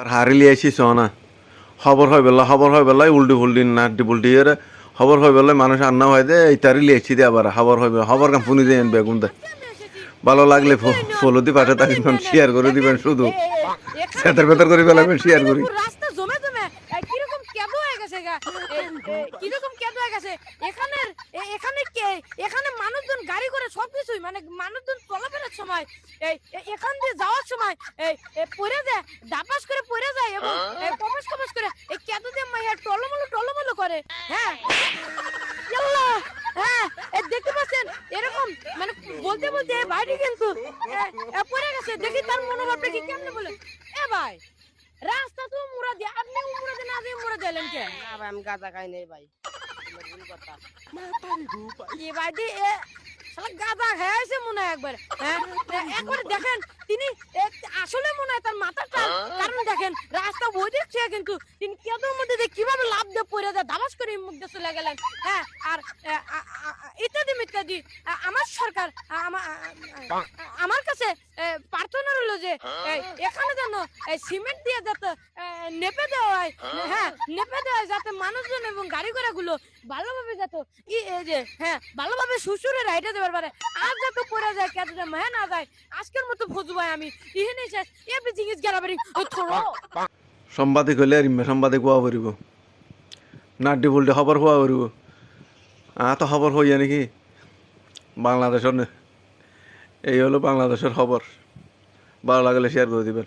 আর হারিলি ISIS না খবর হয় বেলা উল্টি ফুল্টি নাটি পুল্টি এর খবর হয় বেলা মানুষ আন্না হয় দে এই তারি লিয়েছি দে আবার খবর হবে খবর কাম শুনি দেন বেগুন দে ভালো লাগলে ফলো দি পাঠা থাকবেন শেয়ার করে দিবেন শুধু সেটার ভেতর করে ফেলাবেন শেয়ার করি রাস্তা জমে জমে কিরকম কেদো হয়ে গেছে কিরকম কেদো হয়ে গেছে এখানে মানুষজন গাড়ি করে সবকিছুই মানে মানুষজন চলাফেরার সময় এখান দিয়ে যাওয়ার সময় পড়ে যায় দাপাস করে পড়ে যায় এবং কপাস করে এই কেদো দিয়ে মাইয়া টলমলো করে হ্যাঁ হ্যাঁ দেখতে পাচ্ছেন এরকম মানে বলতে ভাইটি কিন্তু পড়ে গেছে দেখি তার মনোভাবটা কি কেমনে বলে ভাই রাস্তা তো মুড়া দিয়ে আপনি মুড়া দিয়ে না দিয়ে মুড়া দিলেন কে না ভাই আমি গাঁজা খাই নাই ভাই ভুল কথা ভাই দি শালা গাঁজা খাইছে মনে হয় একবার একবার দেখেন তিনি আসলে মনে হয় তার মাথাটা কারণ দেখেন রাস্তা বই দেখছে কিন্তু তিনি কেদোর মধ্যে কিভাবে লাভ দিয়ে পড়ে যায় ধাবাস করে মুখ দিয়ে চলে গেলেন হ্যাঁ আর ইত্যাদি আমার সরকার আমার কাছে প্রার্থনা রইল যে এখানে যেন সিমেন্ট দিয়ে যাতে নেপে দেওয়া হয় হ্যাঁ নেপে দেওয়া হয় যাতে মানুষজন এবং গাড়ি ঘোড়া গুলো ভালোভাবে যাতে ভালোভাবে সুসুরে রাইডে যেতে পারে আর যাতে পড়ে যায় কেটে মেহে না যায় আজকের মতো ফজু ভাই আমি ইহেনে শেষ এপি জিনিস গেরাবারি সাংবাদিক হলে সাংবাদিক হওয়া পারিব নাড্ডি ফুলটি খবর হওয়া পারিব তো খবর হইয়া নাকি বাংলাদেশের এই হলো বাংলাদেশের খবর ভালো লাগলে শেয়ার করে দিবেন।